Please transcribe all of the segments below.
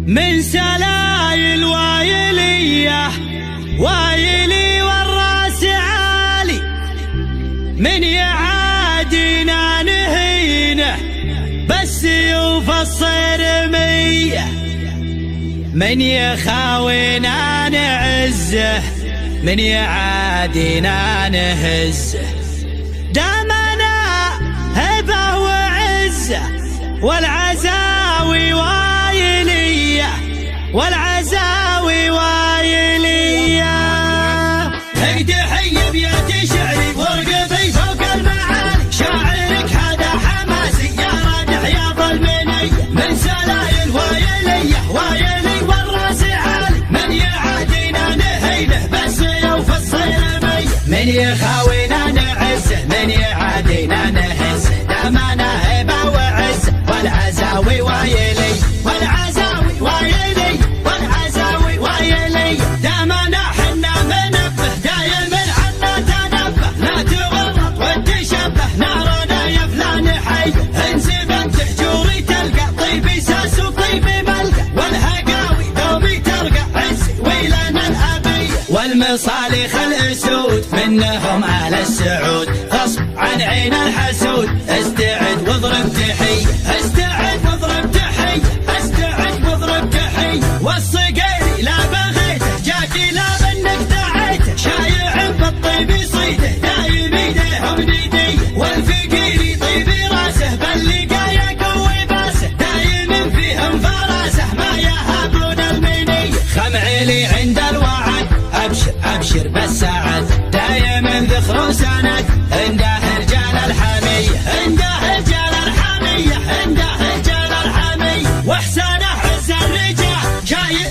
من سلايل وايلية وايلي والراس عالي، من يعادينا نهينه بالسيوف الصرمية، من يخاوينا نعزه من يعادينا نهزه. دامنا هبه وعزه والعزاوي وايلية والعزاوي وايلية. اقدحي بيت شعري وارقبي فوق المعالي، شاعرك هذا حماسي يا رادح يا ظلمنية. من سلايل وايلية وايلي والراس عالي، من يعادينا نهينه بالسيوف الصرمية، من يخاوينا نعزه من يعادينا نهزه. دامنا هبه وعزه والعزاوي وايلي والعزاوي وايلي والعزاوي وايلي. دامنا حنا منبه دايم عنا تنبه، لا تورط وتشبه نارنا يا فلان حي. انسبت حجوري تلقى طيبي ساس وطيبي ملقى، والهقاوي دومي ترقى عزي ويلنا الابيه. والمصالح الاسود منهم على السعود، غصب عن عين الحسود. استعد واضرب تحيه استعد واضرب تحيه استعد واضرب تحيه. والصقيري لا بغيته جاكي لا بنك دعيته، شايع بالطيب يصيده دايم ايديهم نديه. والفقيري طيبي راسه باللقايا قوي باسه، دايم فيهم فراسه ما يهابون المنيه. خمعيلي عند الوعد ابشر ابشر بالسعد، دايم ذخر وسند عنده رجال الحميه عنده رجال الحميه عنده رجال الحميه. واحسانه عز الرجال شايل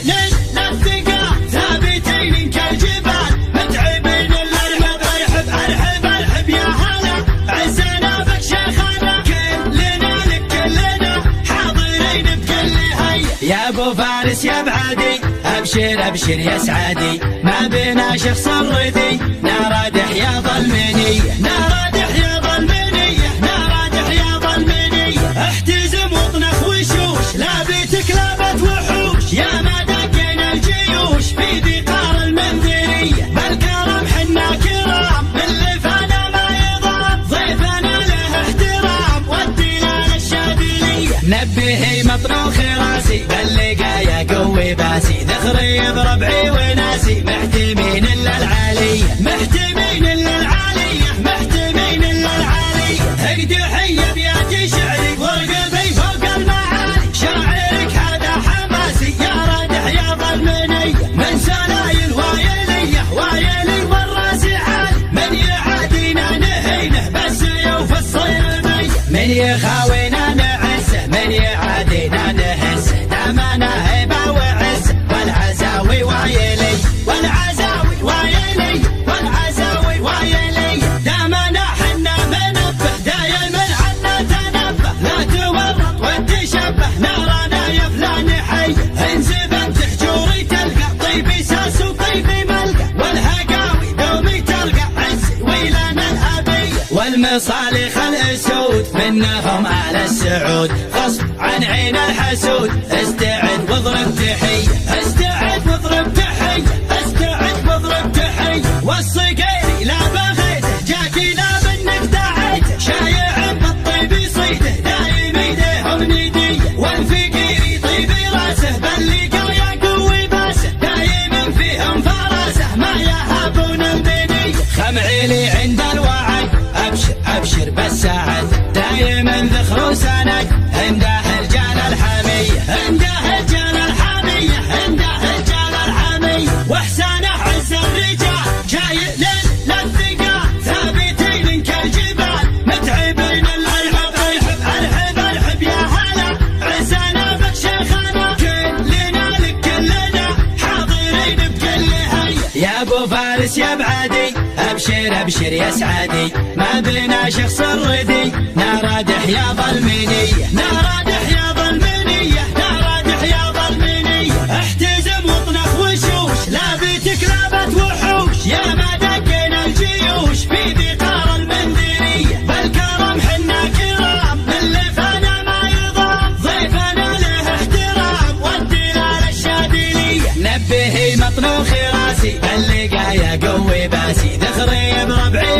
للثقال، ثابتين كالجبال متعبين الارحب. ارحب ارحب ارحب يا هلا عزنا بك شيخنا، كلنا لك كلنا حاضرين بكل هيا. يا ابو فارس يا بعادي ابشر ابشر يا سعادي، ما بينا شخص الردي نارادح يا ظلمنية نارادح يا ظلمنية نارادح يا ظلمنية. احتزم واطنخ وشوش لا بيتك لابت وحوش، يا ما دقينا الجيوش في ذقار المنذرية. بالكرم حنا كرام اللي فانا ما يضام، ضيفنا له احترام والدلال الشاذلية. نبهي مطروخ راسي باللقايا قوي باسي، ذخري يضرب وناسي محتمين الا العالية محتمين الا العالية محتمين الا العالية. اقدحي بيات شعري وارقبي فوق المعالي، شاعرك هذا حماسي يا رادح يا ظلمنية. من سلايل وايلية وايلي والراس عالي، من يعادينا نهينه بالسيوف الصرمية، من يخاوينا نعزه من يعادينا نهزه. دامنا هبه وعزه والعزاوي وايلي والعزاوي وايلي والعزاوي وايلي. دامنا حنا منبه دايم عنا تنبه، لا تورط وتشبه نارنا يا فلان حي. انزبت حجوري تلقى طيبي ساس وطيبي ملقى، والهقاوي دومي ترقى عزي ويلنا الابيه. والمصالح الاسود منهم على السعود، غصب عن عين الحسود. استعد واضرب تحيه استعد واضرب تحيه استعد واضرب تحيه. والصقيري لا بغيته جاكي لا بنك دعيته، شايع بالطيب يصيده دايم ايديهم نديه. والفقيري طيبي راسه باللقايا قوي باسه، دايم فيهم فراسه ما يهابون المنيه. خمعيلي عند الوعد ابشر ابشر بالسعد، دايم ذخر وسند عنده رجال الحميه عنده رجال الحميه عنده رجال الحميه. واحسانه عز الرجال شايل للثقال، ثابتين كالجبال متعبين الارحب. ارحب ارحب ارحب يا هلا عزنا بك شيخنا، كلنا لك كلنا حاضرين بكل هيا. يا ابو فارس يا بعادي ابشر ابشر يا سعادي، ما بينا شخص الردي نارادح يا ظلمنية نارادح يا ظلمنية نارادح يا ظلمنية. احتزم واطنخ وشوش لا بيتك لابت وحوش، يا ما دقينا الجيوش في ذقار المنذرية. بالكرم حنا كرام اللي فانا ما يضام، ضيفنا له احترام والدلال بطن وخراسي اللقايا قوي باسي ذخري بربعي